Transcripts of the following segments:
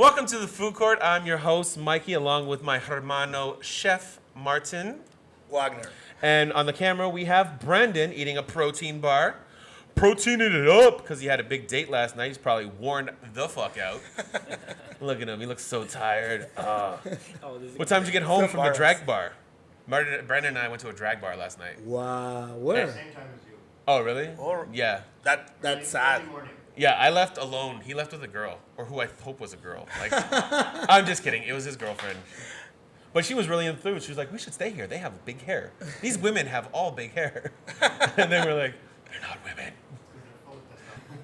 Welcome to the food court. I'm your host, Mykee, along with my hermano, Chef Martin Wagner. And on the camera, we have Brandon eating a protein bar. Proteining it up because he had a big date last night. He's probably worn the fuck out. Look at him. He looks so tired. What time did you get home from the drag bar? Brandon and I went to a drag bar last night. Wow. Where? Same time as you. Oh, really? Or Yeah. That's sad. Morning. Yeah, I left alone. He left with a girl, or who I hope was a girl. Like, I'm just kidding. It was his girlfriend. But she was really enthused. She was like, we should stay here. They have big hair. These women have all big hair. And then we're like, they're not women.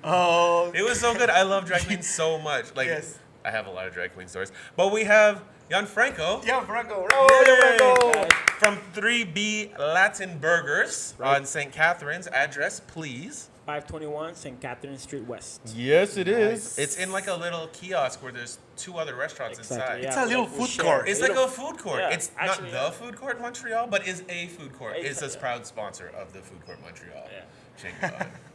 Oh. It was so good. I love drag queens so much. Like, Yes. I have a lot of drag queen stories. But we have Gianfranco. Giafranco. Yay! From 3B Latin Burgers on St. Catherine's. Address, please. 521 St. Catherine Street West. Yes, it is. It's in like a little kiosk where there's two other restaurants inside. It's a little like we food share. court. It's like a food court. Yeah, It's actually, not the food court Montreal, but is a food court. It's a Yeah. proud sponsor of the food court Montreal. Yeah. Ching.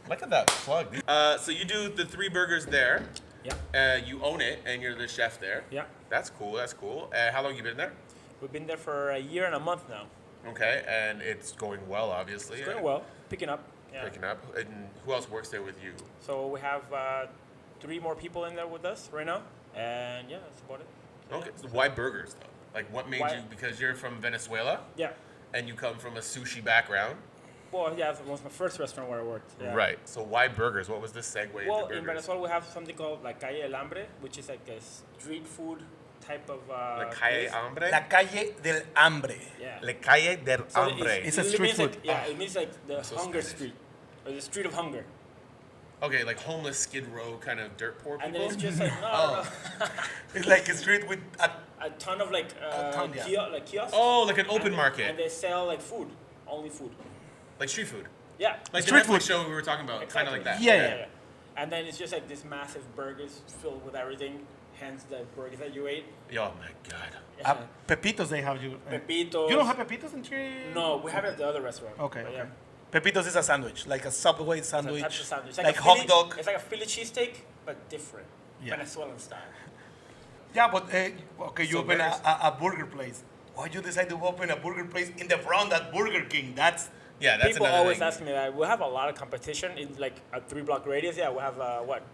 Look at that plug. So you do the 3 burgers there. Yeah. You own it, and you're the chef there. Yeah. That's cool. That's cool. How long you been there? We've been there for a year and a month now. Okay, and it's going well, obviously. It's going well, picking up. Yeah. Picking up. And who else works there with you? So we have 3 more people in there with us right now, and yeah, that's about it. Okay. So why burgers though? Like, what made Why- you? Because you're from Venezuela, Yeah. and you come from a sushi background. Well, yeah, it was my first restaurant where I worked. Yeah. Right. So why burgers? What was the segue Well, into burgers? in Venezuela we have something called La Calle del Hambre, which is like a street food type of. La calle place. hambre. La calle del hambre. Yeah. La calle del So hambre. It's a it street means food. Like, yeah, it means like the So hunger Spanish. street, or the street of hunger. Okay, like homeless Skid Row kind of dirt poor And people. then it's just like Oh. no. It's like a street with A ton of like ton, yeah. kiosks. Oh, like an open And market, they sell like food, only food. like street food, Yeah. like Street the Netflix food. show we were talking about, kind of like that. Yeah. And then it's just like this massive burgers filled with everything. Hence the burgers that you ate. Oh my god. Yeah. Pepitos they have you. Pepitos. You don't have Pepitos in Chile? No, we have it at the other restaurant. Okay, But okay. Pepitos is a sandwich, like a Subway It's a type sandwich. of sandwich. Like a hot Philly- dog. It's like a Philly cheesesteak, but different. Yeah. Venezuelan style. Yeah, but okay, you So open burgers. a burger place. Why you decide to open a burger place in the front at Burger King? That's Yeah, that's People another always thing. ask me that. We have a lot of competition in like a 3-block radius. Yeah, we have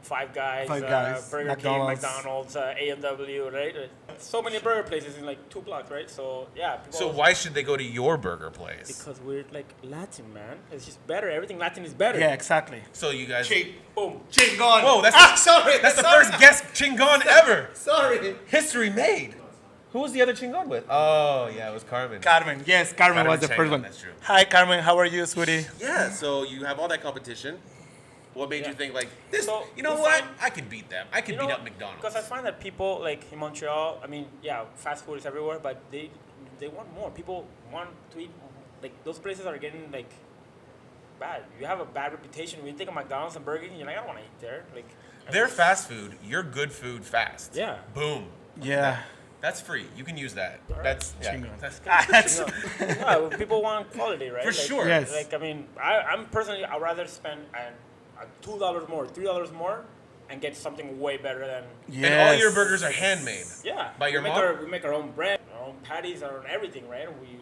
Five Guys, Five Guys, Burger McDonald's. King, McDonald's, A&W, right? So many burger places in like 2 blocks, right? So yeah. People So always- why should they go to your burger place? Because we're like Latin, man. It's just better. Everything Latin is better. yeah, exactly. So you guys. Boom. Chingon. Whoa, that's sorry. That's the first guest chingon ever. Sorry. History made. Who was the other chingon with? Oh yeah, it was Carmen. Carmen. Yes, Carmen was the Chingon, first one. That's true. Hi, Carmen. How are you, sweetie? Yeah, so you have all that competition. What made you think like this? So, you know we what? find- I can beat them. I can beat up McDonald's. Because I find that people like in Montreal, I mean, yeah, fast food is everywhere, but they want more. People want to eat. Like those places are getting like bad. You have a bad reputation. When you think of McDonald's and Burger King, you're like, I don't want to eat there. Like They're fast food. You're good food fast. Yeah. Boom. Yeah. That's free. You can use that. Alright. That's yeah. Chingon. That's That's yeah, people want quality, right? For Like, sure. Yes. Like I mean, I'm personally, I'd rather spend $2 more, $3 more, and get something way better than. And all your burgers are handmade. Yeah. By your we make mom? we make our own bread, our own patties, our own everything, right? We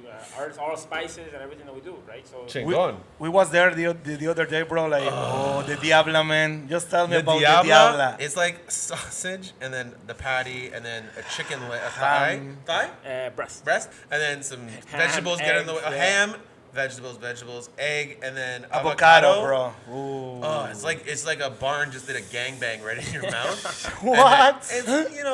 all spices and everything that we do, right? So Chingon. we was there the other day, bro. Like, oh, the Diabla, man. Just tell me The about Diabla, the Diabla. it's like sausage and then the patty and then a chicken a thigh, breast. breast, and then some Ham, vegetables get in the way. eggs, yeah. Ham, vegetables, egg, and then Avocado, bro. Ooh. Oh, it's like a barn just did a gangbang right in your mouth. What? It's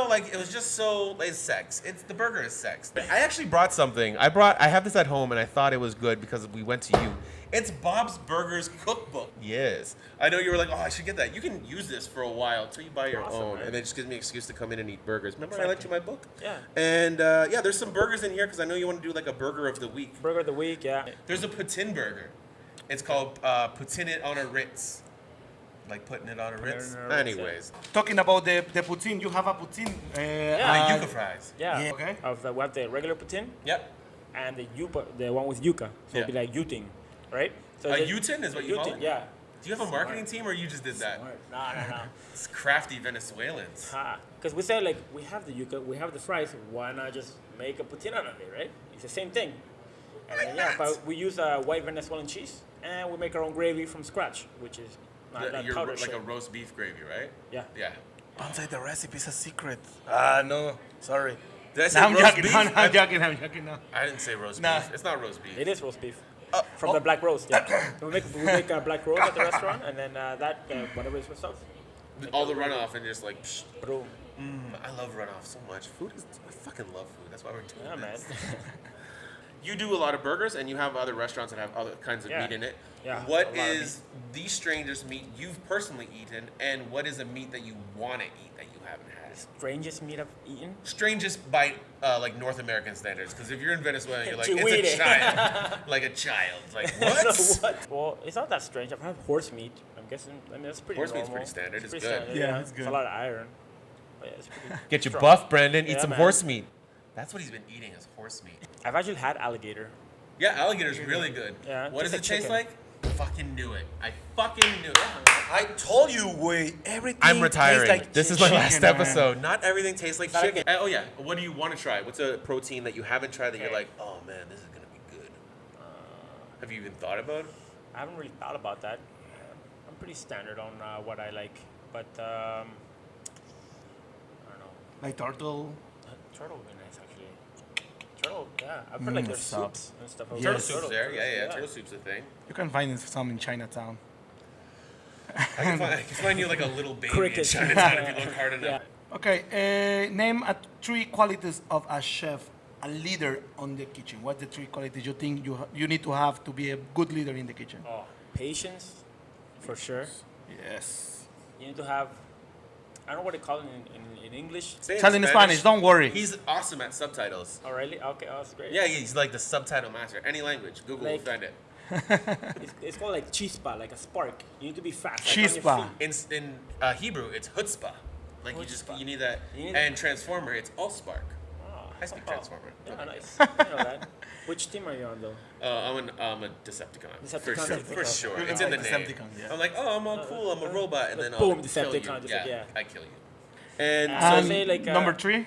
like it was just so it's sex. It's the burger is sex. I actually brought something. I have this at home and I thought it was good because we went to you. It's Bob's Burgers cookbook. Yes. I know you were like, oh, I should get that. You can use this for a while until you buy your Awesome, own. man. And it just gives me an excuse to come in and eat burgers. Remember I lent you my book? Yeah. And yeah, there's some burgers in here because I know you want to do like a burger of the week. Burger of the week, yeah. There's a poutine burger. It's called poutine it on a Ritz. Like putting it on a Ritz. it on a Ritz, Anyways. Talking about the poutine, you have a poutine. Yeah. The yuca fries. Yeah. Yeah. Okay. We have the regular poutine Yep. and the yuca, the one with yuca. So it'd be Yeah. like yuting, right? So A the- yutin is what you call yuting, it? Yeah. Do you have a marketing team, or you just did that? No. It's crafty Venezuelans. Because we say like we have the yuca, we have the fries. Why not just make a poutine out of it, right? It's the same thing. And then, yeah, but we use white Venezuelan cheese, and we make our own gravy from scratch, which is not that powder like shit. a roast beef gravy, right? Yeah. Yeah. Don't say the recipe's a secret. No. Sorry. Did I say No, I'm roast joking. beef? No, I'm joking now. I didn't say roast Nah. beef. It's not roast beef. It is roast beef. From the black roast, yeah. we make black roast at the restaurant, and then whatever is with sauce. All the runoff and just like, psh, Boom. I love runoff so much. I fucking love food. That's why we're doing Yeah, man. this. You do a lot of burgers, and you have other restaurants that have other kinds of Yeah. meat in it. Yeah, What a lot of is the strangest meat you've personally eaten, and what is a meat that you want to eat that you haven't had? Strangest meat I've eaten. Strangest by like North American standards, because if you're in Venezuela, you're like, You it's eat a it. child, like a child. Like what? What? Well, it's not that strange. I've had horse meat. I'm guessing. I mean, that's pretty Horse meat's normal. pretty standard. It's pretty good. standard, Yeah, it's good. It's a lot of iron. But yeah, it's pretty Get you strong. buff, Brandon. Eat Yeah, some man. horse meat. That's what he's been eating is horse meat. I've actually had alligator. Yeah, alligator's really good. Yeah, What does just it like taste chicken. like? Fucking knew it. I fucking knew it. I told you, way everything. I'm retiring. tastes like This is my chicken, last man. episode. Not everything tastes like Gotta chicken. Oh yeah. What do you want to try? What's a protein that you haven't tried that you're Okay. like, oh man, this is gonna be good? Have you even thought about it? I haven't really thought about that. I'm pretty standard on what I like, but I don't know. Like turtle. Turtle would be nice actually. Turtle, yeah. I've heard like there's sup. soups and stuff. Turtle Yes. soup's there. Yeah. Turtle soup's a thing. You can find some in Chinatown. I can find you like a little baby Crickets. in Chinatown if you look hard enough. Yeah. Okay, name 3 qualities of a chef, a leader on the kitchen. What's the 3 qualities you think you need to have to be a good leader in the kitchen? Oh, patience, for sure. Yes. You need to have. I don't know what they call it in English. Say Tell in Spanish, don't worry. He's awesome at subtitles. Oh, really? Okay, oh, that's great. Yeah, he's like the subtitle master. Any language, Google will Like- find it. It's called like chispa, like a spark. You need to be fast. like, on your Chispa. feet. In Hebrew, it's chutzpah. Like Chutzpah. you need that. You need- And transformer, it's allspark. Oh, I speak transformer. Yeah, nice. You know that. Which team are you on though? I'm a Decepticon. Decepticon. For sure. You're It's in the like name. Decepticon, yeah. I'm like, oh, I'm all cool. I'm a robot, and then boom, I'll kill you. Decepticon, just Yeah, like, yeah. I kill you. And So so I say, like, number 3,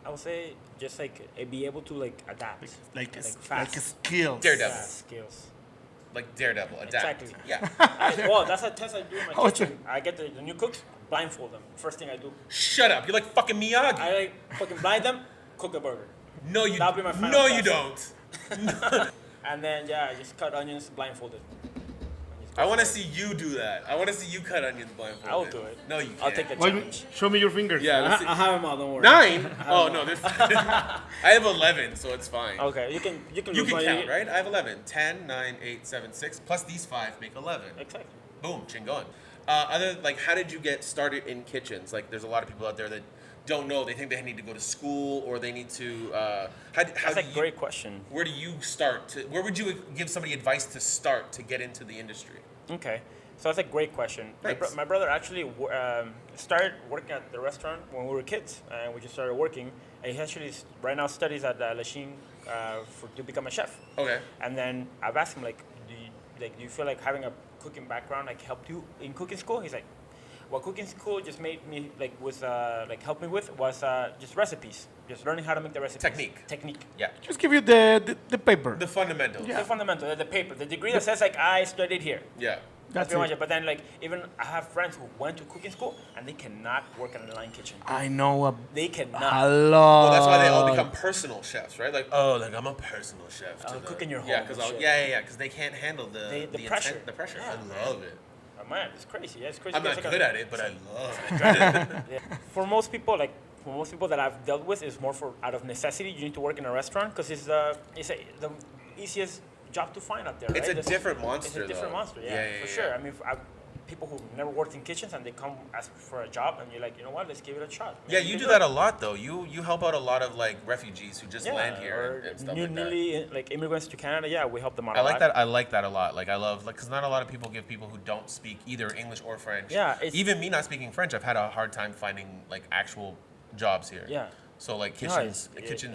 I would say just like be able to like adapt. like fast. skills. Daredevil. Yeah, skills. like Daredevil, adapt. Exactly. Yeah. Well, that's a test I do in my Oh, it's kitchen. I get the new cooks, blindfold them. First thing I do, Shut up. You're like fucking Miyagi. I like fucking blind them, cook the burger, No, you. That'll be my final No, you test. don't. and then yeah, I just cut onions blindfolded. I want to see you do that. I want to see you cut onions blindfolded. I'll do it. No, you can't. I'll take the Why- challenge. show me your fingers. Yeah, let's see. I have them all. Don't worry. 9? Oh no, there's. I have 11, so it's fine. Okay, you can You lose can one. count, right? I have 11. 10, 9, 8, 7, 6. Plus these 5 make 11. Exactly. Boom, chingon. How did you get started in kitchens? Like, there's a lot of people out there that don't know. They think they need to go to school or they need to. That's a great question. Where do you start? Where would you give somebody advice to start to get into the industry? Okay, so that's a great question. Thanks. My brother actually started working at the restaurant when we were kids, and we just started working. And he actually right now studies at Lachine to become a chef. Okay. And then I've asked him do you feel like having a cooking background like helped you in cooking school? He's like, what cooking school just made me helped me with was just recipes, just learning how to make the recipes. Technique. Yeah. Just give you the paper. The fundamentals. Yeah. The fundamental, the paper, the degree that says like I studied here. Yeah. That's That's pretty much it. it. But then like even I have friends who went to cooking school and they cannot work in a line kitchen. I know a They cannot. lot. Well, that's why they all become personal chefs, right? Like, oh, like I'm a personal chef. Cook in your home Yeah, and because shit. because they can't handle the pressure. intent, the pressure. Yeah. I love it. Oh, man, it's crazy. Yeah, it's crazy. I'm not It's like good a- at it, but I love it. Yeah. For most people, that I've dealt with, it's more for out of necessity. You need to work in a restaurant because it's the easiest job to find out there. It's right? a different monster, It's a different though. monster. Yeah, Yeah, for yeah, sure. yeah. I mean, people who never worked in kitchens and they come ask for a job and you're like, you know what? Let's give it a shot. Yeah, Maybe you do can that it. a lot though. You help out a lot of like refugees who just Yeah, land here or and stuff like that. newly like immigrants to Canada. Yeah, we help them out. I a like lot. that. I like that a lot. Like I love because not a lot of people give people who don't speak either English or French. Yeah, it's- Even me not speaking French, I've had a hard time finding like actual jobs here. Yeah. So like No, kitchens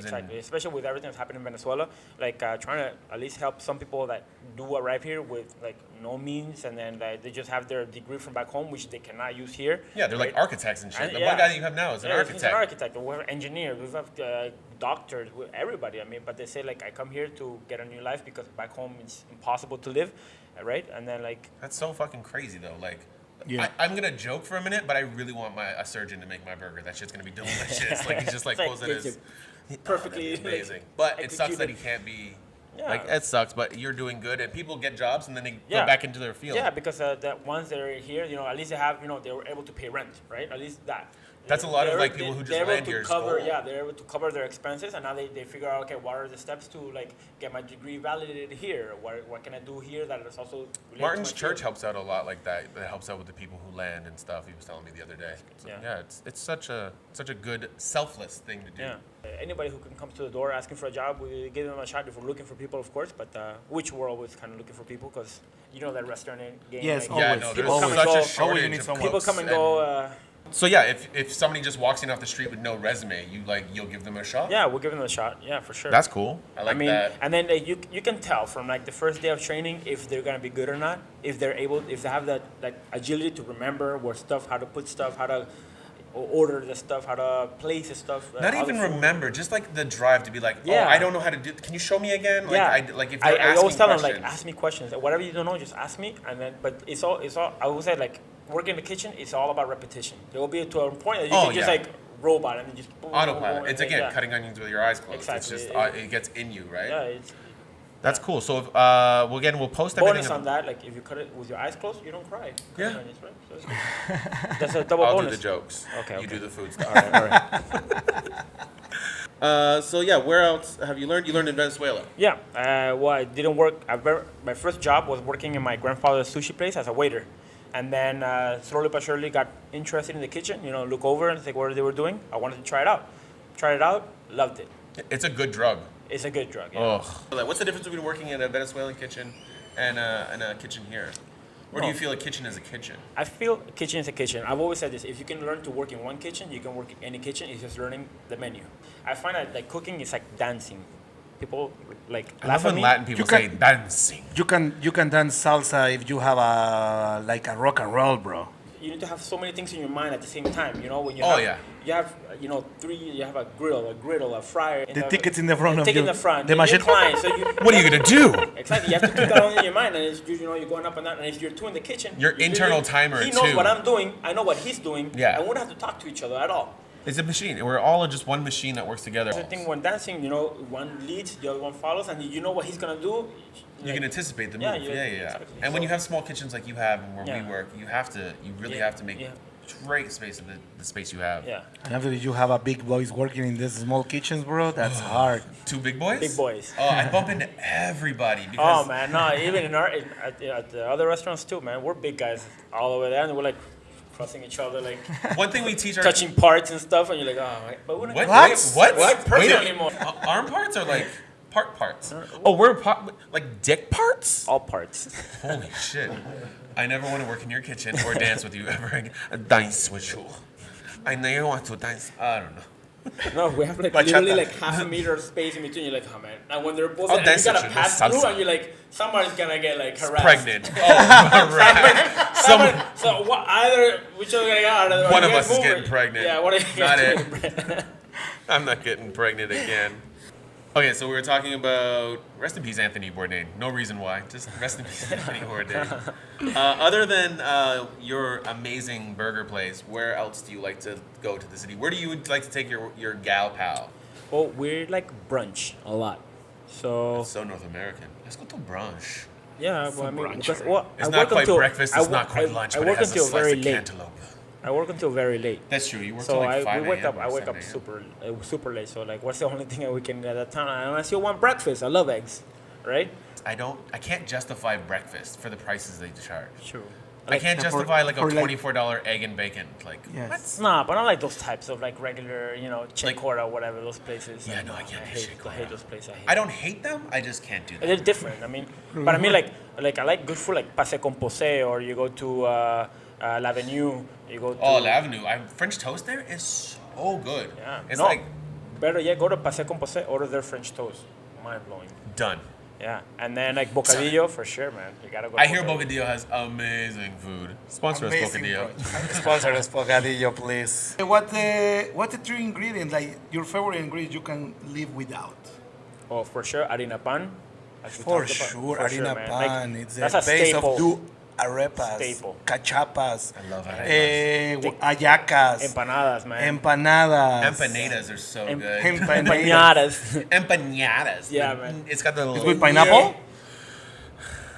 exactly. and Especially with everything that's happening in Venezuela, like trying to at least help some people that do arrive here with like no means, and then they just have their degree from back home, which they cannot use here. yeah, they're like right? architects and shit. And, The yeah. one guy that you have now is an He's an architect. architect. We have engineers. We have doctors. Everybody. I mean, but they say like I come here to get a new life because back home it's impossible to live, right? And then like That's so fucking crazy though. Like, Yeah. I'm gonna joke for a minute, but I really want a surgeon to make my burger. That shit's gonna be delicious. Like he just like It's pulls like, it as it's perfectly, that'd be amazing. like, But it sucks that he executed. can't be. Yeah. Like it sucks, but you're doing good, and people get jobs, and then they Yeah. go back into their field. yeah, because that once they're here, at least they have, they were able to pay rent, right? At least that. That's a lot of, They're- like, people who just they're able land to here is cover, gold. yeah, they're able to cover their expenses, and now they figure out, okay, what are the steps to like get my degree validated here? What can I do here that is also related to Martin's my church field? helps out a lot like that. It helps out with the people who land and stuff. He was telling me the other day. So, Yeah. it's such a good selfless thing to do. Yeah. Anybody who can come to the door asking for a job, we give them a shot if we're looking for people, of course. But which we're always kind of looking for people because that restaurant game. Yes, like, Yeah, always. no, People there's come and such a go. Always shortage you need of someone. people cooks come and go. So yeah, if somebody just walks in off the street with no resume, you'll give them a shot. Yeah, we'll give them a shot. Yeah, for sure. That's cool. I like that. and then you can tell from like the first day of training if they're gonna be good or not. If they have that like agility to remember how to put stuff, how to order the stuff, how to place the stuff. Not all the even food. remember, just like the drive to be like, Yeah. oh, I don't know how to do. Can you show me again? Like, Yeah, if they're I always asking tell them questions. like ask me questions. Whatever you don't know, just ask me. And then, but it's all. I always say like working in the kitchen is all about repetition. There will be to a point that you can just yeah. like robot and just boom, boom, boom, Autopilot. boom, It's and again yeah. cutting onions with your eyes closed. Exactly. It's just it gets in you, right? Yeah, it's That's cool. So if, we'll post everything. bonus on that. Like if you cut it with your eyes closed, you don't cry. Yeah. Cut onions, right? So it's good. That's a double I'll bonus. do the jokes. Okay, You okay. do the food stuff. All right. So yeah, where else have you learned? You learned in Venezuela. Yeah. Well, I didn't work. My first job was working in my grandfather's sushi place as a waiter, and then slowly but surely got interested in the kitchen. Look over and think what they were doing. I wanted to try it out. Tried it out. Loved it. It's a good drug. It's a good drug. Yeah. Oh. What's the difference between working in a Venezuelan kitchen and a kitchen here? Or do you feel a kitchen is a kitchen? I feel a kitchen is a kitchen. I've always said this. If you can learn to work in one kitchen, you can work in any kitchen. It's just learning the menu. I find that like cooking is like dancing. People like I laugh love at when me. Latin people You say can- dancing. You can dance salsa if you have a rock and roll, bro. You need to have so many things in your mind at the same time. When you Oh, have, yeah. you have three. You have a griddle, a fryer. and The a- ticket's in the front the of ticket you. in the front. The you're machine. inclined, so you. What are you gonna do? Exactly. You have to keep that on in your mind, and it's, you're going up and down. And if you're two in the kitchen, Your you're internal literally- timer, He knows too. what I'm doing. I know what he's doing. Yeah. And we don't have to talk to each other at all. It's a machine. We're all just one machine that works together. The thing when dancing, one leads, the other one follows, and you know what he's gonna do. You can anticipate the move. Yeah, Yeah, yeah, yeah. exactly. And when So- you have small kitchens like you have and where Yeah. we work, you really Yeah, have to make yeah. great space of the space you have. Yeah. And after you have a big boys working in these small kitchens, bro, that's hard. Two big boys? Big boys. Oh, I bump into everybody because Oh man, no, even at the other restaurants too, man. We're big guys all over there, and we're like crossing each other, like one thing we teach our touching parts and stuff, and you're like, oh, right. But we're not What? What? Wait, what? What? Wait, Personally more. arm parts are like parts. Oh, like dick parts? all parts. Holy shit. I never want to work in your kitchen or dance with you ever again. Dance with you. I never want to dance. I don't know. No, we have like Bachata. literally like half a meter of space in between. You're like, oh man. And when they're both, I'll and you dance gotta with you, pass salsa. through, and you're like, somebody's gonna get like harassed. Pregnant. Oh, right. Somebody, so what? Which are gonna get out of One you of guys us is move getting it. pregnant. Yeah, what are you Not guys it. doing? I'm not getting pregnant again. Okay, so we were talking about rest in peace, Anthony Bourdain. No reason why, just rest in peace, Anthony Bourdain. Other than your amazing burger place, where else do you like to go to the city? Where do you like to take your gal pal? Well, we're like brunch a lot. So So North American. Let's go to brunch. yeah, well, I mean, brunch, because right? It's I not work quite until breakfast. It's not quite lunch, I but it work has a until slice very of late. cantaloupe. I work until very late. That's true. You work So till like 5 we wake a.m. up. I or wake 7 up a.m. super late. So like, what's the only thing that we can get at that time? And I still want breakfast. I love eggs, right? I can't justify breakfast for the prices they charge. True. I can't for- justify like a for, like- $24 egg and bacon. Like, Yes. Nah, but I like those types of like regular, chick Like- or whatever those places. Yeah, no, I can't do hate. chick I hate those places. I don't hate them. I just can't do that. They're different. I mean, but I mean like I like good food like Pasé con Posé, or you go to L'Avenue. You go to Oh, the Avenue. French toast there is so good. Yeah. It's No. like better yet, go to Paseo con Pose, order their French toast. Mind blowing. Done. Yeah, and then like bocadillo for sure, man. You gotta go. I hear Bocadillo has amazing food. Sponsor us, Amazing Bocadillo. Sponsor us, Bocadillo, please. What's the three ingredients, like your favorite ingredient you can live without? Oh, for sure, harina pan. as we For talked about. sure, For harina man. pan. Like, It's the that's a base staple. of do arepas, Staple. cachapas, I love arepas. ayacas, Empanadas, man. empanadas. Empanadas are so Em- good. Empanadas. Empanadas. Yeah, man. It's got the It's little. with pineapple?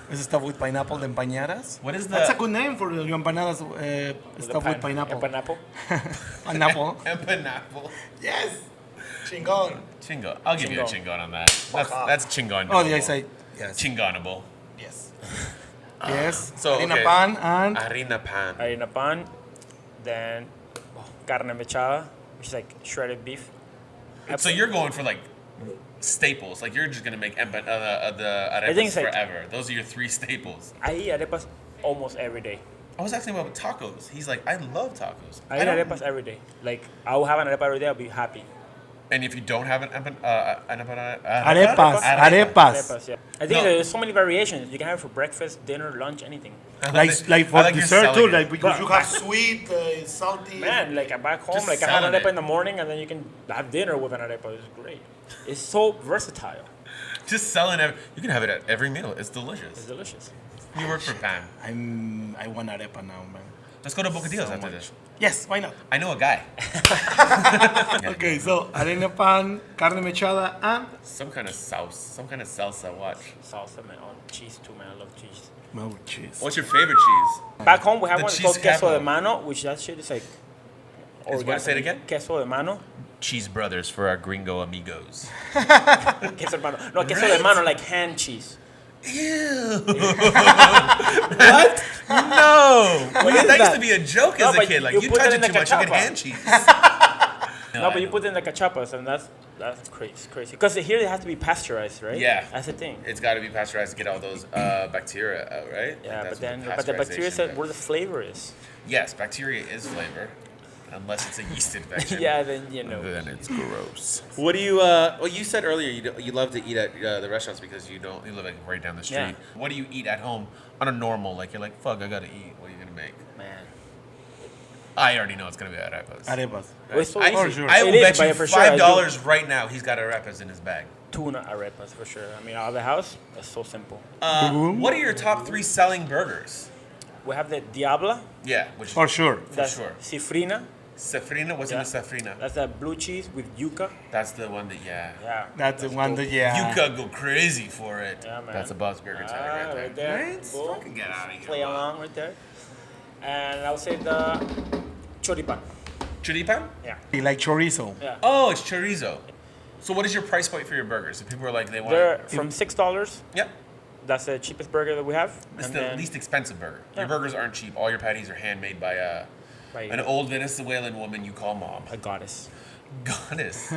Is it stuff with pineapple, the empanadas? What is That's a the good name for your empanadas, stuff with pineapple. Pineapple. Pineapple. empanapple? Yes. Chingon. Chingon. I'll give you a Chingon. chingon on that. That's chingon. Oh, yeah, I say Yes. Chingonable. Yes. yes. So, Harina okay. pan and Harina pan. Harina pan. Then carne mechada, which is like shredded beef. So you're going for like staples. Like you're just gonna make the think arepas it's like- forever. Those are your three staples. I eat arepas almost every day. I was asking about tacos. He's like, I love tacos. I eat don't- arepas every day. Like I will have an arepa every day. I'll be happy. And if you don't have an arepas. Arepas, yeah. I think No. there's so many variations. You can have it for breakfast, dinner, lunch, anything. like for I like you're dessert too, selling like it. because But- you have sweet, salty. Man, like I'm back home, Just like I have an selling arepa it. in the morning, and then you can have dinner with an arepa. It's great. It's so versatile. Just selling it. You can have it at every meal. It's It's delicious. delicious. You work for Pam. I want arepa now, man. Let's go to Bocadillos So after much. this. Yes, why not? I know a guy. Okay, so harina pan, carne mechada, and Some kind of sauce. Some kind of salsa. Watch. Salsa, man. Oh, cheese too, man. I love cheese. no cheese. What's your favorite cheese? Back home, we have The one called cheese queso capital. de mano, which that shit is like. What, say it again? Queso de mano. Cheese brothers for our gringo amigos. Queso de mano. No, queso de mano, like hand cheese. Ew. What? No. What is that used that? to be a joke No, as a but kid. Like you you put touch it it in too the much, you get cachapa. hand cheese. No, but you put it in the cachapas, and that's crazy. Because here it has to be pasteurized, right? Yeah. That's the thing. It's got to be pasteurized to get all those bacteria out, right? Yeah, Like, that's but then what but the bacteria pasteurization said does. where the flavor is. Yes, bacteria is flavor, unless it's a yeast infection. Yeah, then you know. Then it's gross. What do you? Well, you said earlier you love to eat at the restaurants because you live like right down the street. Yeah. What do you eat at home on a normal? Like you're like, fuck, I gotta eat. What are you gonna make? Man. I already know it's gonna be arepas. Arepas. Well, it's so I, easy. I will It is, bet but you for sure, I do $5 right now. He's got arepas in his bag. Tuna arepas for sure. I mean, out of the house, that's so simple. What are your top 3 selling burgers? We have the Diabla. Yeah, which For sure. That's sure. Cifrina. Safrina. What's in Yeah. the safrina? That's that blue cheese with yuca. That's the one that Yeah. That's the one dope. that, yeah. you could go crazy for it. Yeah, man. That's a Bob's Burger Tally Ah, right there. right there. Boom. Fucking get out of here. Play along right there. And I would say the choripan. Choripan? Yeah. Like chorizo. Yeah. Oh, it's chorizo. So what is your price point for your burgers? If people are like they want, They're from $6. yep, That's the cheapest burger that we have. it's And the then least expensive burger. Yeah. Your burgers aren't cheap. All your patties are handmade by by an old Venezuelan woman you call mom. a goddess. Goddess.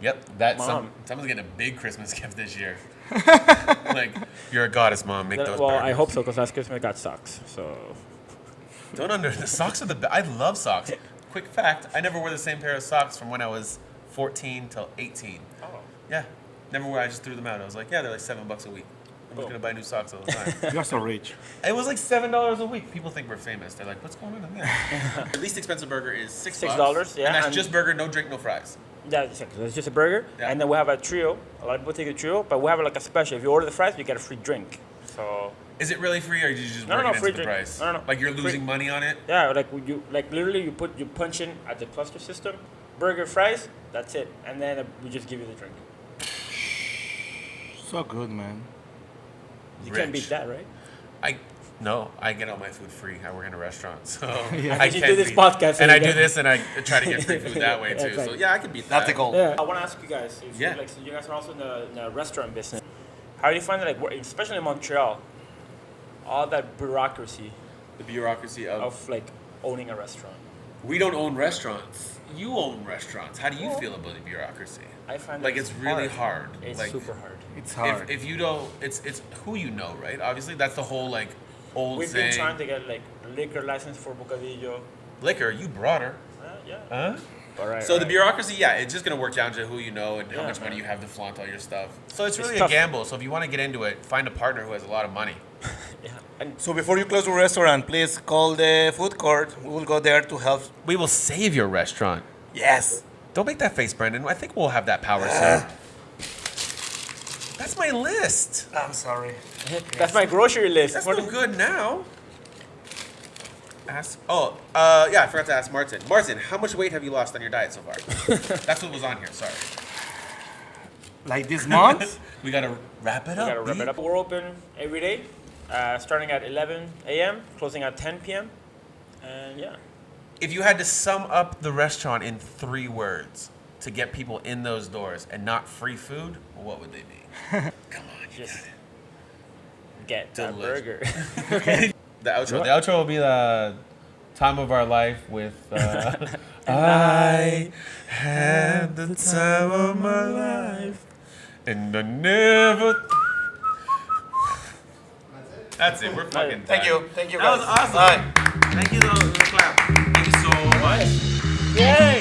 Yep, that Mom. someone's getting a big Christmas gift this year. Like you're a goddess, mom. Make those. Well, burgers. I hope so because last Christmas I got socks. So The socks are the best. I love socks. Quick fact: I never wore the same pair of socks from when I was 14 till 18. oh. Yeah, never wore. I just threw them out. I was like, yeah, they're like $7 a week. I'm just gonna buy new socks all the time. You're so rich. It was like $7 a week. People think we're famous. They're like, what's going on there? The least expensive burger is $6. $6, yeah, And that's and- just burger, no drink, no fries. Yeah, it's just a burger. Yeah. And then we have a trio. A lot of people take a trio, but we have like a special. If you order the fries, you get a free drink. So Is it really free, or did you just No, work no, it into free the drink. price? No, no, Like you're free. losing money on it? yeah, like you literally you punch in at the cluster system, burger, fries, that's it, and then we just give you the drink. So good, man. You can't Rich. beat that, right? I get all my food free. I work in a restaurant, so Yeah. I You can't do this beat- podcast, so and you I do get- this, and I try to get free food that way too. So Exactly. yeah, I can beat that. That's the goal. Yeah. I want to ask you guys, if Yeah. so you guys are also in the restaurant business. How do you find it, like, especially in Montreal, all that bureaucracy The bureaucracy of like owning a restaurant? we don't own restaurants. You own restaurants. How do you feel about the bureaucracy? I find Like it it's really hard. It's Like super hard. It's hard. if you don't, it's who you know, right? Obviously, that's the whole like old We've saying. been trying to get like liquor license for Bocadillo. Liquor, you brought her. Yeah. Huh? All right. So all the right. bureaucracy, yeah, it's just gonna work down to who you know and how Yeah, much money man. you have to flaunt all your stuff. So it's It's really a tough. gamble. So if you want to get into it, find a partner who has a lot of money. Yeah. And So before you close the restaurant, please call the food court. We will go there to help. We will save your restaurant. Yes. Don't make that face, Brendan. I think we'll have that power soon. That's my list. I'm sorry. that's my grocery list. That's What no do- good now. Ask. Oh, yeah, I forgot to ask Martin. Martin, how much weight have you lost on your diet so far? That's what was on here. Sorry. Like this month? We gotta wrap it We up. gotta wrap B. it up. We're open every day, starting at 11 a.m., closing at 10 p.m. And yeah, If you had to sum up the restaurant in 3 words to get people in those doors and not free food, what would they be? Come on, you just got it. get that Delicious. burger. The outro. The outro will be the time of our life with I had the time of my life and I never. That's it. We're fucking. Thank done. you. Thank you, That guys. was awesome. Bye. Thank you, the clap. Thank you so much. Yay!